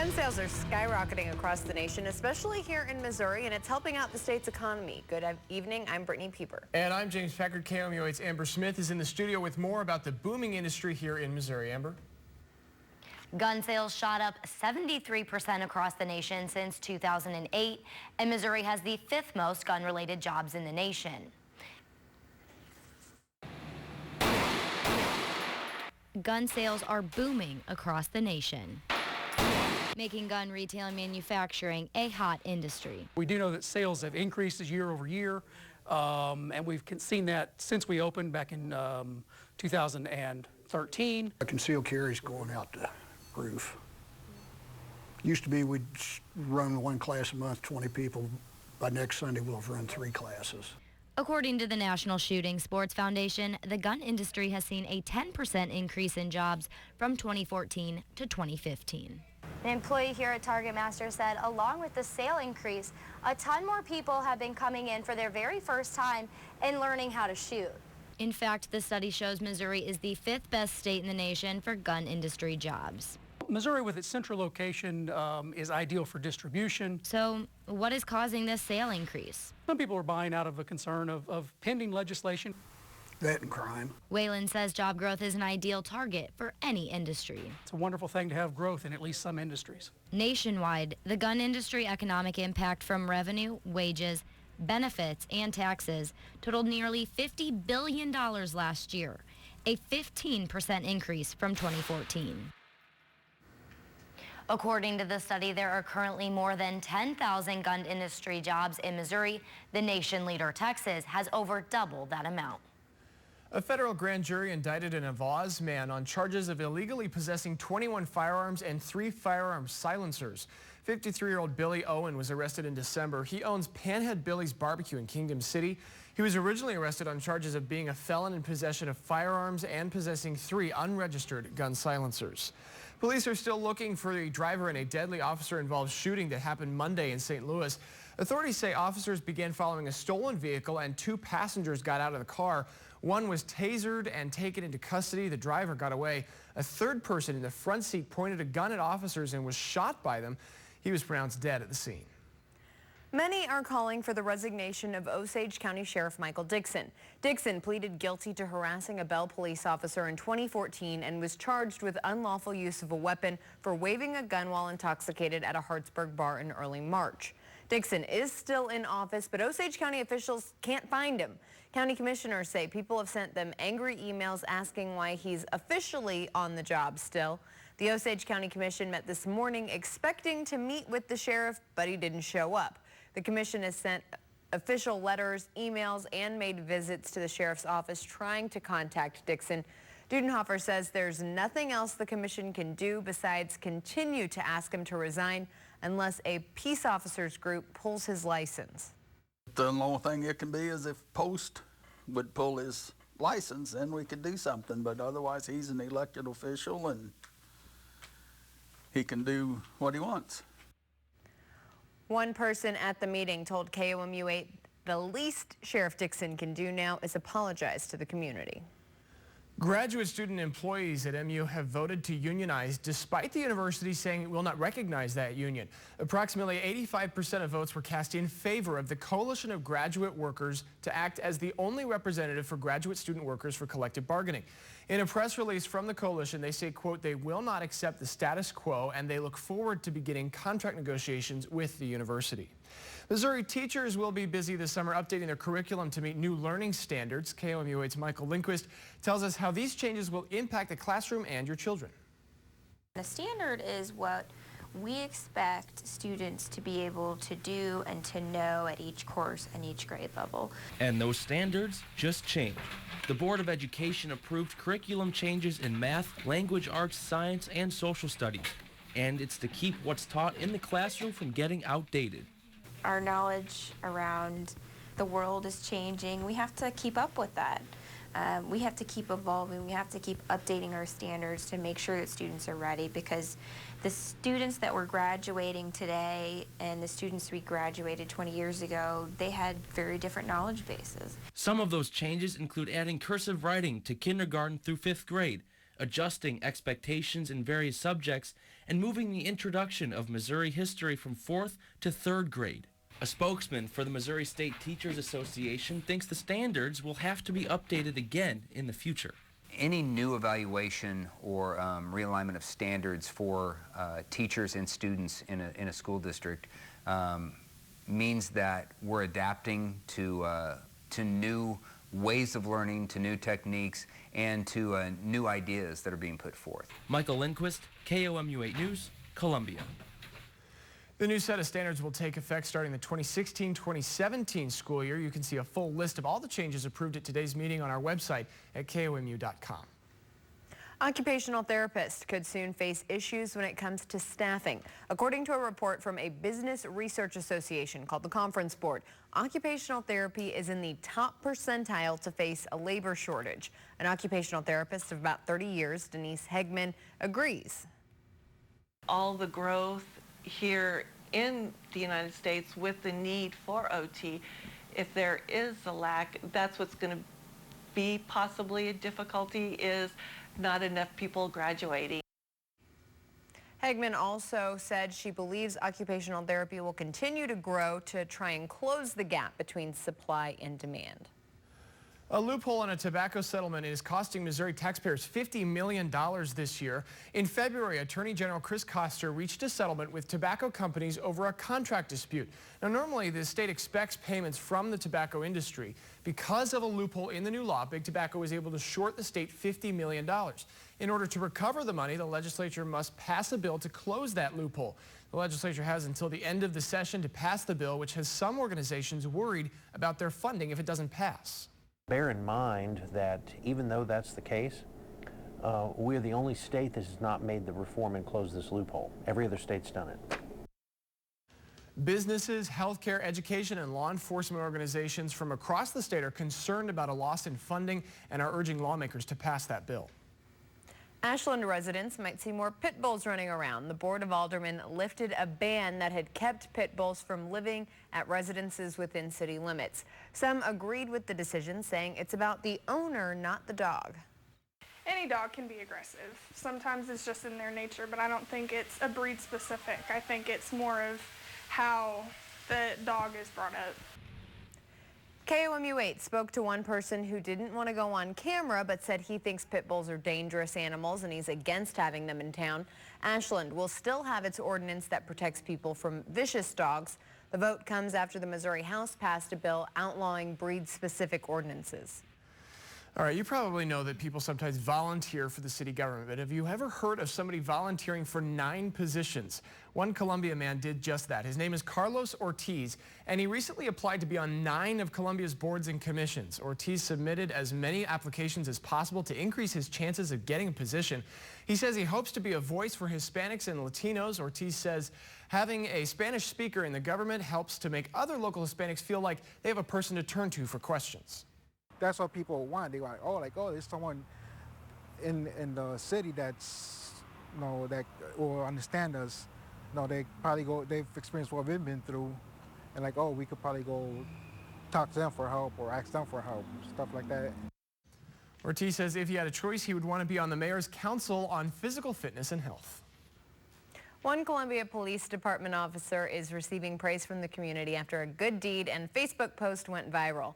Gun sales are skyrocketing across the nation, especially here in Missouri, and it's helping out the state's economy. Good evening, I'm Brittany Pieper. And I'm James Packard. KOMU8's Amber Smith is in the studio with more about the booming industry here in Missouri. Amber? Gun sales shot up 73% across the nation since 2008, and Missouri has the 5th most gun-related jobs in the nation. Gun sales are booming across the nation, making gun retail and manufacturing a hot industry. We do know that sales have increased year over year, and we've seen that since we opened back in 2013. Concealed carry's going out the roof. Used to be we'd run one class a month, 20 people. By next Sunday, we'll have run 3 classes. According to the National Shooting Sports Foundation, the gun industry has seen a 10% increase in jobs from 2014 to 2015. An employee here at Target Master said along with the sale increase, a ton more people have been coming in for their very first time and learning how to shoot. In fact, the study shows Missouri is the 5th best state in the nation for gun industry jobs. Missouri, with its central location, is ideal for distribution. So what is causing this sale increase? Some people are buying out of a concern of pending legislation. That and crime. Whalen says job growth is an ideal target for any industry. It's a wonderful thing to have growth in at least some industries. Nationwide, the gun industry economic impact from revenue, wages, benefits, and taxes totaled nearly $50 billion last year, a 15% increase from 2014. According to the study, there are currently more than 10,000 gun industry jobs in Missouri. The nation leader, Texas, has over double that amount. A federal grand jury indicted an Avaz man on charges of illegally possessing 21 firearms and 3 firearm silencers. 53-year-old Billy Owen was arrested in December. He owns Panhead Billy's Barbecue in Kingdom City. He was originally arrested on charges of being a felon in possession of firearms and possessing 3 unregistered gun silencers. Police are still looking for the driver in a deadly officer-involved shooting that happened Monday in St. Louis. Authorities say officers began following a stolen vehicle and 2 passengers got out of the car. One was tasered and taken into custody. The driver got away. A 3rd person in the front seat pointed a gun at officers and was shot by them. He was pronounced dead at the scene. Many are calling for the resignation of Osage County Sheriff Michael Dixon. Dixon pleaded guilty to harassing a Bell police officer in 2014 and was charged with unlawful use of a weapon for waving a gun while intoxicated at a Hartsburg bar in early March. Dixon is still in office, but Osage County officials can't find him. County commissioners say people have sent them angry emails asking why he's officially on the job still. The Osage County Commission met this morning expecting to meet with the sheriff, but he didn't show up. The commission has sent official letters, emails, and made visits to the sheriff's office trying to contact Dixon. Dudenhofer says there's nothing else the commission can do besides continue to ask him to resign unless a peace officers group pulls his license. The only thing it can be is if Post would pull his license, then we could do something, but otherwise he's an elected official and he can do what he wants. One person at the meeting told KOMU8 the least Sheriff Dixon can do now is apologize to the community. Graduate student employees at MU have voted to unionize despite the university saying it will not recognize that union. Approximately 85% of votes were cast in favor of the Coalition of Graduate Workers to act as the only representative for graduate student workers for collective bargaining. In a press release from the coalition, they say, quote, they will not accept the status quo and they look forward to beginning contract negotiations with the university. Missouri teachers will be busy this summer updating their curriculum to meet new learning standards. KOMU8's Michael Lindquist tells us how these changes will impact the classroom and your children. The standard is what we expect students to be able to do and to know at each course and each grade level. And those standards just changed. The Board of Education approved curriculum changes in math, language arts, science, and social studies. And it's to keep what's taught in the classroom from getting outdated. Our knowledge around the world is changing. We have to keep up with that. We have to keep evolving. We have to keep updating our standards to make sure that students are ready, because the students that we're graduating today and the students we graduated 20 years ago, they had very different knowledge bases. Some of those changes include adding cursive writing to kindergarten through 5th grade, adjusting expectations in various subjects, and moving the introduction of Missouri history from 4th to 3rd grade. A spokesman for the Missouri State Teachers Association thinks the standards will have to be updated again in the future. Any new evaluation or realignment of standards for teachers and students in a school district means that we're adapting to new ways of learning, to new techniques, and to new ideas that are being put forth. Michael Lindquist, KOMU 8 News, Columbia. The new set of standards will take effect starting the 2016-2017 school year. You can see a full list of all the changes approved at today's meeting on our website at komu.com. Occupational therapists could soon face issues when it comes to staffing. According to a report from a business research association called the Conference Board, occupational therapy is in the top percentile to face a labor shortage. An occupational therapist of about 30 years, Denise Hegman, agrees. All the growth here in the United States with the need for OT, if there is a lack, that's what's going to be possibly a difficulty, is not enough people graduating. Hegman also said she believes occupational therapy will continue to grow to try and close the gap between supply and demand. A loophole in a tobacco settlement is costing Missouri taxpayers $50 million this year. In February, Attorney General Chris Koster reached a settlement with tobacco companies over a contract dispute. Now, normally the state expects payments from the tobacco industry. Because of a loophole in the new law, Big Tobacco was able to short the state $50 million. In order to recover the money, the legislature must pass a bill to close that loophole. The legislature has until the end of the session to pass the bill, which has some organizations worried about their funding if it doesn't pass. Bear in mind that even though that's the case, we're the only state that has not made the reform and closed this loophole. Every other state's done it. Businesses, healthcare, education, and law enforcement organizations from across the state are concerned about a loss in funding and are urging lawmakers to pass that bill. Ashland residents might see more pit bulls running around. The Board of Aldermen lifted a ban that had kept pit bulls from living at residences within city limits. Some agreed with the decision, saying it's about the owner, not the dog. Any dog can be aggressive. Sometimes it's just in their nature, but I don't think it's a breed specific. I think it's more of how the dog is brought up. KOMU 8 spoke to one person who didn't want to go on camera but said he thinks pit bulls are dangerous animals and he's against having them in town. Ashland will still have its ordinance that protects people from vicious dogs. The vote comes after the Missouri House passed a bill outlawing breed-specific ordinances. All right, you probably know that people sometimes volunteer for the city government, but have you ever heard of somebody volunteering for 9 positions? One Columbia man did just that. His name is Carlos Ortiz, and he recently applied to be on 9 of Columbia's boards and commissions. Ortiz submitted as many applications as possible to increase his chances of getting a position. He says he hopes to be a voice for Hispanics and Latinos. Ortiz says having a Spanish speaker in the government helps to make other local Hispanics feel like they have a person to turn to for questions. That's what people want. They want, oh, there's someone in the city that's, that will understand us. They've experienced what we've been through, and we could probably go talk to them for help or ask them for help, stuff like that. Ortiz says if he had a choice, he would want to be on the mayor's council on physical fitness and health. One Columbia Police Department officer is receiving praise from the community after a good deed and Facebook post went viral.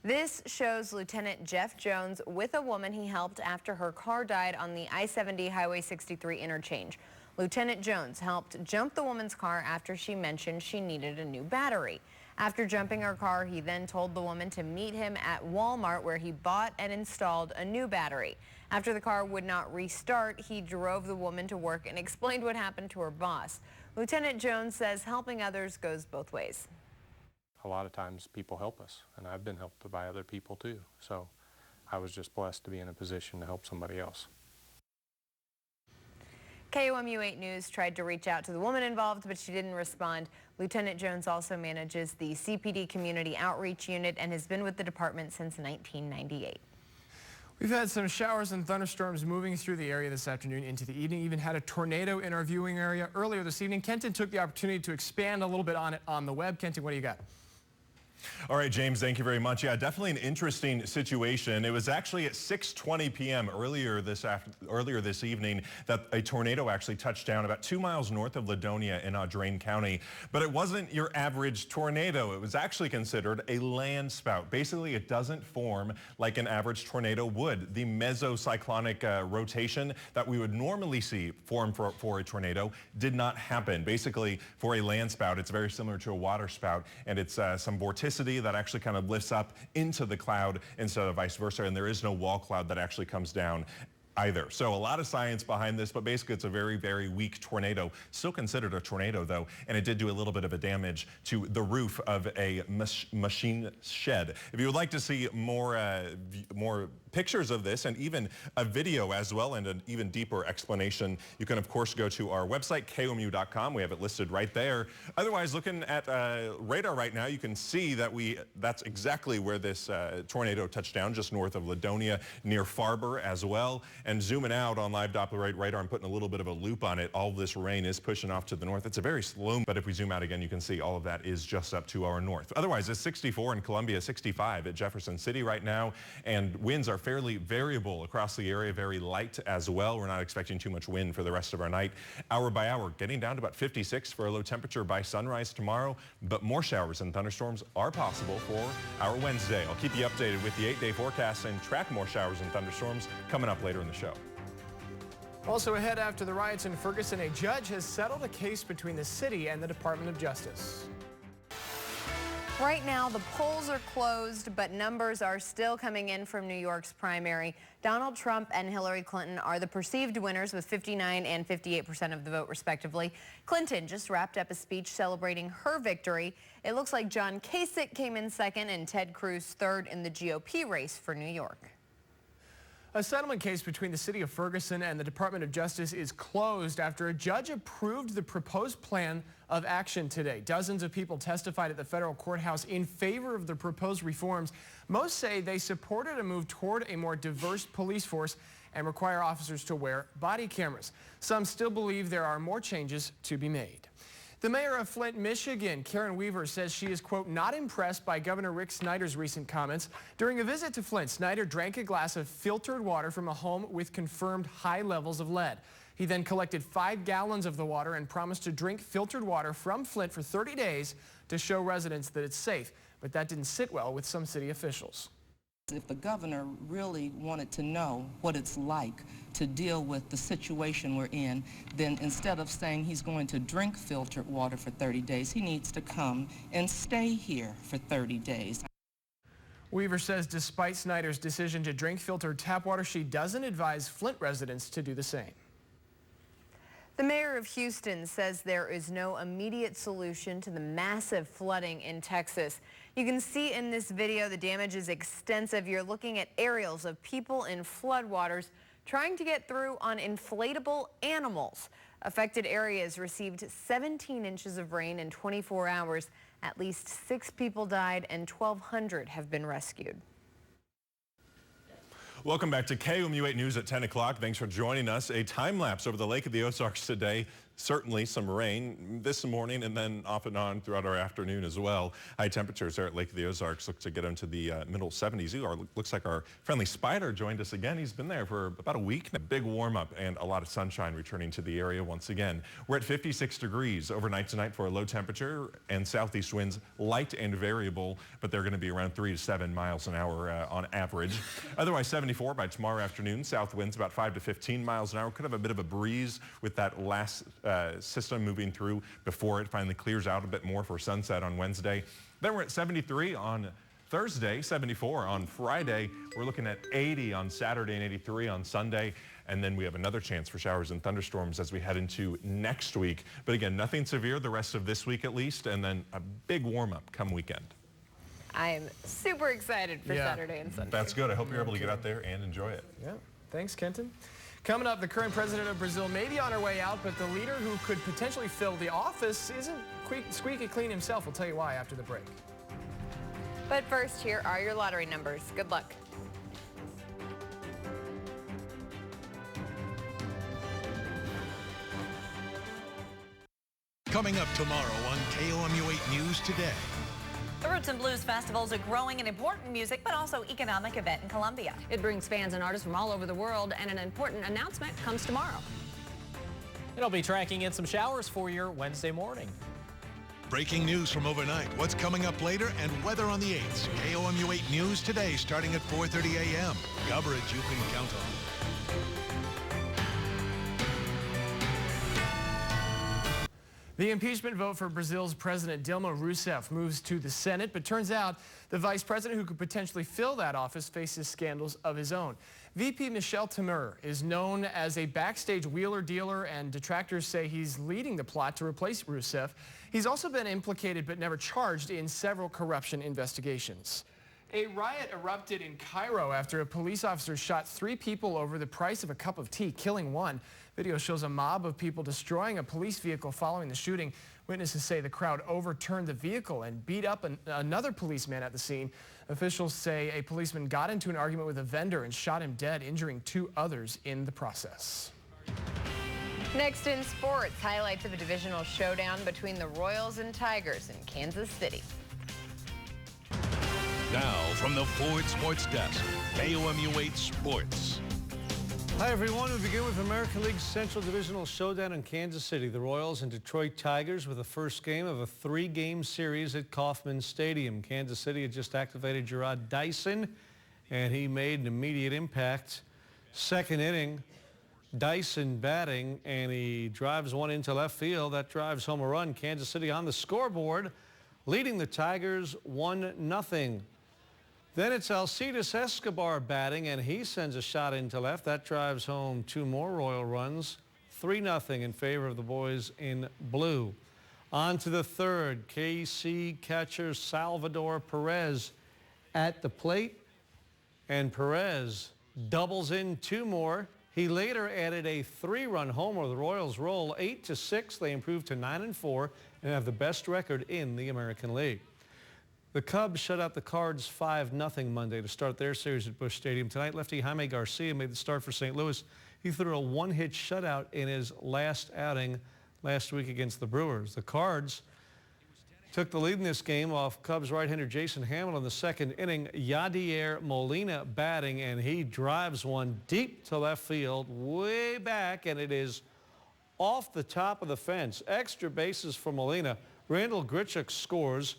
This shows Lieutenant Jeff Jones with a woman he helped after her car died on the I-70 Highway 63 interchange. Lieutenant Jones helped jump the woman's car after she mentioned she needed a new battery. After jumping her car, he then told the woman to meet him at Walmart, where he bought and installed a new battery. After the car would not restart, he drove the woman to work and explained what happened to her boss. Lieutenant Jones says helping others goes both ways. A lot of times people help us, and I've been helped by other people too. So I was just blessed to be in a position to help somebody else. KOMU 8 News tried to reach out to the woman involved, but she didn't respond. Lieutenant Jones also manages the CPD Community Outreach Unit and has been with the department since 1998. We've had some showers and thunderstorms moving through the area this afternoon into the evening. Even had a tornado in our viewing area earlier this evening. Kenton took the opportunity to expand a little bit on it on the web. Kenton, what do you got? All right, James, thank you very much. Yeah, definitely an interesting situation. It was actually at 6:20 p.m. earlier this evening that a tornado actually touched down about 2 miles north of Ladonia in Audrain County. But it wasn't your average tornado. It was actually considered a land spout. Basically, it doesn't form like an average tornado would. The mesocyclonic rotation that we would normally see form for a tornado did not happen. Basically, for a land spout, it's very similar to a water spout, and it's some vorticity that actually kind of lifts up into the cloud instead of vice versa, and there is no wall cloud that actually comes down either. So a lot of science behind this, but basically it's a very, very weak tornado. Still considered a tornado though, and it did do a little bit of a damage to the roof of a machine shed. If you would like to see more pictures of this and even a video as well and an even deeper explanation, you can of course go to our website, komu.com. We have it listed right there. Otherwise, looking at radar right now, you can see that that's exactly where this tornado touched down, just north of Ladonia, near Farber as well. And zooming out on live Doppler radar and putting a little bit of a loop on it, all of this rain is pushing off to the north. It's a very slow, but if we zoom out again, you can see all of that is just up to our north. Otherwise, it's 64 in Columbia, 65 at Jefferson City right now, and winds are fairly variable across the area, very light as well. We're not expecting too much wind for the rest of our night. Hour by hour, getting down to about 56 for a low temperature by sunrise tomorrow, but more showers and thunderstorms are possible for our Wednesday. I'll keep you updated with the 8-day forecast and track more showers and thunderstorms coming up later in the show. Also ahead after the riots in Ferguson, a judge has settled a case between the city and the Department of Justice. Right now, the polls are closed, but numbers are still coming in from New York's primary. Donald Trump and Hillary Clinton are the perceived winners with 59% and 58% of the vote, respectively. Clinton just wrapped up a speech celebrating her victory. It looks like John Kasich came in second and Ted Cruz third in the GOP race for New York. A settlement case between the city of Ferguson and the Department of Justice is closed after a judge approved the proposed plan of action today. Dozens of people testified at the federal courthouse in favor of the proposed reforms. Most say they supported a move toward a more diverse police force and require officers to wear body cameras. Some still believe there are more changes to be made. The mayor of Flint, Michigan, Karen Weaver, says she is, quote, not impressed by Governor Rick Snyder's recent comments. During a visit to Flint, Snyder drank a glass of filtered water from a home with confirmed high levels of lead. He then collected 5 gallons of the water and promised to drink filtered water from Flint for 30 days to show residents that it's safe. But that didn't sit well with some city officials. If the governor really wanted to know what it's like to deal with the situation we're in, then instead of saying he's going to drink filtered water for 30 days, he needs to come and stay here for 30 days. Weaver says despite Snyder's decision to drink filtered tap water, she doesn't advise Flint residents to do the same. The mayor of Houston says there is no immediate solution to the massive flooding in Texas. You can see in this video the damage is extensive. You're looking at aerials of people in floodwaters trying to get through on inflatable animals. Affected areas received 17 inches of rain in 24 hours. At least 6 people died and 1,200 have been rescued. Welcome back to KOMU 8 News at 10 o'clock. Thanks for joining us. A time lapse over the Lake of the Ozarks today. Certainly some rain this morning and then off and on throughout our afternoon as well. High temperatures there at Lake of the Ozarks look to get into the middle 70s. Looks like our friendly Spider joined us again. He's been there for about a week. A big warm up and a lot of sunshine returning to the area once again. We're at 56 degrees overnight tonight for a low temperature and southeast winds light and variable, but they're going to be around 3 to 7 miles an hour on average. Otherwise 74 by tomorrow afternoon. South winds about 5 to 15 miles an hour. Could have a bit of a breeze with that last system moving through before it finally clears out a bit more for sunset on Wednesday. Then we're at 73 on Thursday, 74 on Friday. We're looking at 80 on Saturday and 83 on Sunday. And then we have another chance for showers and thunderstorms as we head into next week. But again, nothing severe the rest of this week at least, and then a big warm up come weekend. I am super excited for Saturday and Sunday. That's good. I hope you're able to get out there and enjoy it. Yeah. Thanks, Kenton. Coming up, the current president of Brazil may be on her way out, but the leader who could potentially fill the office isn't squeaky clean himself. We'll tell you why after the break. But first, here are your lottery numbers. Good luck. Coming up tomorrow on KOMU 8 News Today. The Roots and Blues Festival is a growing and important music but also economic event in Columbia. It brings fans and artists from all over the world, and an important announcement comes tomorrow. It'll be tracking in some showers for your Wednesday morning. Breaking news from overnight, what's coming up later, and weather on the 8s. KOMU 8 News today starting at 4:30 a.m. Coverage you can count on. The impeachment vote for Brazil's President Dilma Rousseff moves to the Senate, but turns out the vice president who could potentially fill that office faces scandals of his own. VP Michel Temer is known as a backstage wheeler dealer, and detractors say he's leading the plot to replace Rousseff. He's also been implicated but never charged in several corruption investigations. A riot erupted in Cairo after a police officer shot 3 people over the price of a cup of tea, killing one. Video shows a mob of people destroying a police vehicle following the shooting. Witnesses say the crowd overturned the vehicle and beat up another policeman at the scene. Officials say a policeman got into an argument with a vendor and shot him dead, injuring 2 others in the process. Next in sports, highlights of a divisional showdown between the Royals and Tigers in Kansas City. Now, from the Ford Sports Desk, KOMU 8 Sports. Hi, everyone. We begin with American League Central Divisional Showdown in Kansas City. The Royals and Detroit Tigers with the first game of a 3-game series at Kauffman Stadium. Kansas City had just activated Gerard Dyson, and he made an immediate impact. Second inning, Dyson batting, and he drives one into left field. That drives home a run. Kansas City on the scoreboard, leading the Tigers 1-0. Then it's Alcides Escobar batting, and he sends a shot into left. That drives home 2 more Royal runs. 3-0 in favor of the boys in blue. On to the third. KC catcher Salvador Perez at the plate, and Perez doubles in 2 more. He later added a 3-run homer. The Royals roll 8-6. They improve to 9-4 and have the best record in the American League. The Cubs shut out the Cards 5-0 Monday to start their series at Busch Stadium. Tonight, lefty Jaime Garcia made the start for St. Louis. He threw a 1-hit shutout in his last outing last week against the Brewers. The Cards took the lead in this game off Cubs right-hander Jason Hamill in the second inning. Yadier Molina batting, and he drives one deep to left field, way back, and it is off the top of the fence. Extra bases for Molina. Randall Grichuk scores.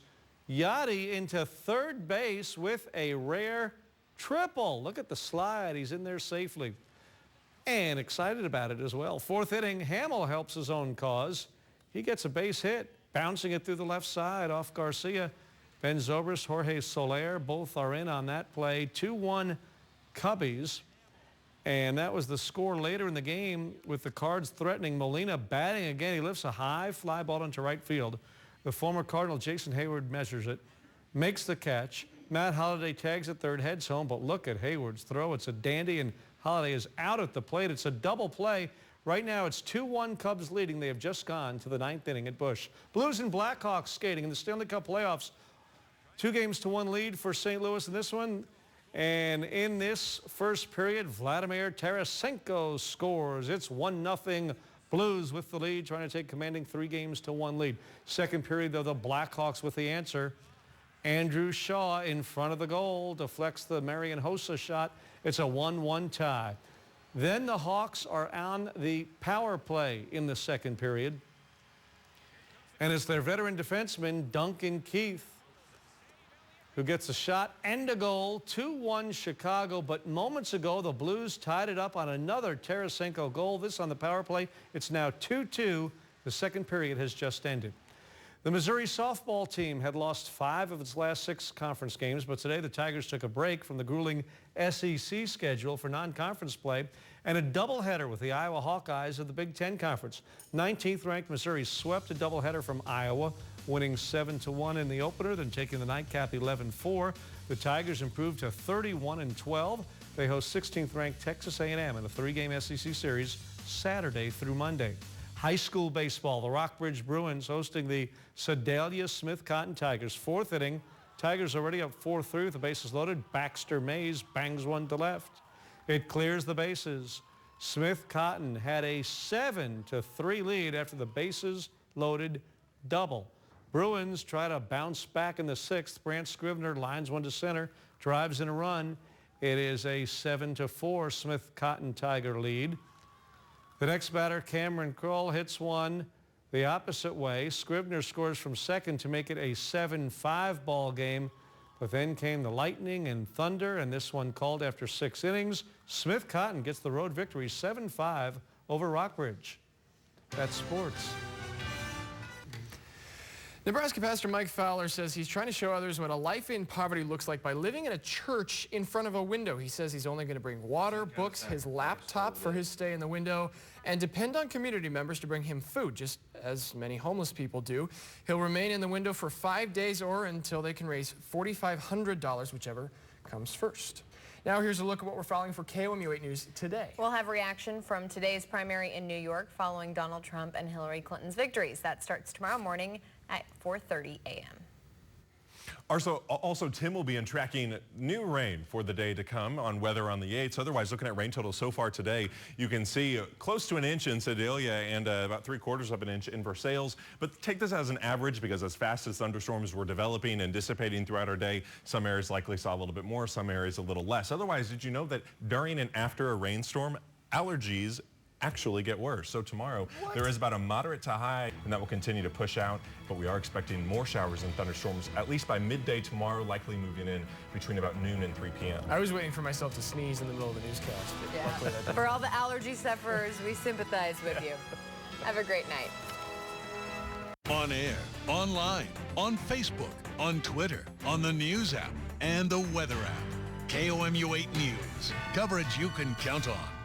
Yadi into third base with a rare triple. Look at the slide. He's in there safely. And excited about it as well. Fourth inning, Hamill helps his own cause. He gets a base hit, bouncing it through the left side off Garcia. Ben Zobrist, Jorge Soler, both are in on that play. 2-1 Cubbies. And that was the score later in the game, with the Cards threatening. Molina batting again. He lifts a high fly ball into right field. The former Cardinal Jason Hayward measures it, makes the catch. Matt Holliday tags at third, heads home, but look at Hayward's throw. It's a dandy, and Holliday is out at the plate. It's a double play. Right now it's 2-1 Cubs leading. They have just gone to the 9th inning at Busch. Blues and Blackhawks skating in the Stanley Cup playoffs. 2-1 lead for St. Louis in this one. And in this first period, Vladimir Tarasenko scores. It's 1-0. Blues with the lead, trying to take commanding 3-1 lead. Second period, though, the Blackhawks with the answer. Andrew Shaw in front of the goal deflects the Marian Hossa shot. It's a 1-1 tie. Then the Hawks are on the power play in the second period. And it's their veteran defenseman, Duncan Keith, who gets a shot and a goal. 2-1 Chicago, but moments ago the Blues tied it up on another Tarasenko goal. This on the power play. It's now 2-2. The second period has just ended. The Missouri softball team had lost 5 of its last 6 conference games, but today the Tigers took a break from the grueling SEC schedule for non-conference play and a doubleheader with the Iowa Hawkeyes of the Big Ten Conference. 19th ranked Missouri swept a doubleheader from Iowa, winning 7-1 in the opener, then taking the nightcap 11-4. The Tigers improved to 31-12. They host 16th ranked Texas A&M in a 3-game SEC series Saturday through Monday. High school baseball, the Rockbridge Bruins hosting the Sedalia Smith Cotton Tigers. Fourth inning, Tigers already up 4-3 with the bases loaded. Baxter Mays bangs one to left. It clears the bases. Smith Cotton had a 7-3 lead after the bases loaded double. Bruins try to bounce back in the 6th. Brant Scrivener lines one to center, drives in a run. It is a 7-4 Smith Cotton Tiger lead. The next batter, Cameron Kroll, hits one the opposite way. Scrivener scores from second to make it a 7-5 ball game. But then came the lightning and thunder, and this one called after 6 innings. Smith Cotton gets the road victory 7-5 over Rockbridge. That's sports. Nebraska Pastor Mike Fowler says he's trying to show others what a life in poverty looks like by living in a church in front of a window. He says he's only going to bring water, books, his laptop for his stay in the window, and depend on community members to bring him food, just as many homeless people do. He'll remain in the window for 5 days or until they can raise $4,500, whichever comes first. Now here's a look at what we're following for KOMU 8 News today. We'll have reaction from today's primary in New York following Donald Trump and Hillary Clinton's victories. That starts tomorrow morning at 4:30 a.m. Also, Tim will be in tracking new rain for the day to come on Weather on the 8th. Otherwise, looking at rain totals so far today, you can see close to an inch in Sedalia and about 3/4 of an inch in Versailles. But take this as an average because as fast as thunderstorms were developing and dissipating throughout our day, some areas likely saw a little bit more, some areas a little less. Otherwise, did you know that during and after a rainstorm, allergies actually get worse? So tomorrow there is about a moderate to high, and that will continue to push out, but we are expecting more showers and thunderstorms at least by midday tomorrow, likely moving in between about noon and 3 p.m. I was waiting for myself to sneeze in the middle of the newscast. Yeah. For all the allergy sufferers, we sympathize with you. Have a great night. On air, online, on Facebook, on Twitter, on the News app, and the Weather app. KOMU 8 News. Coverage you can count on.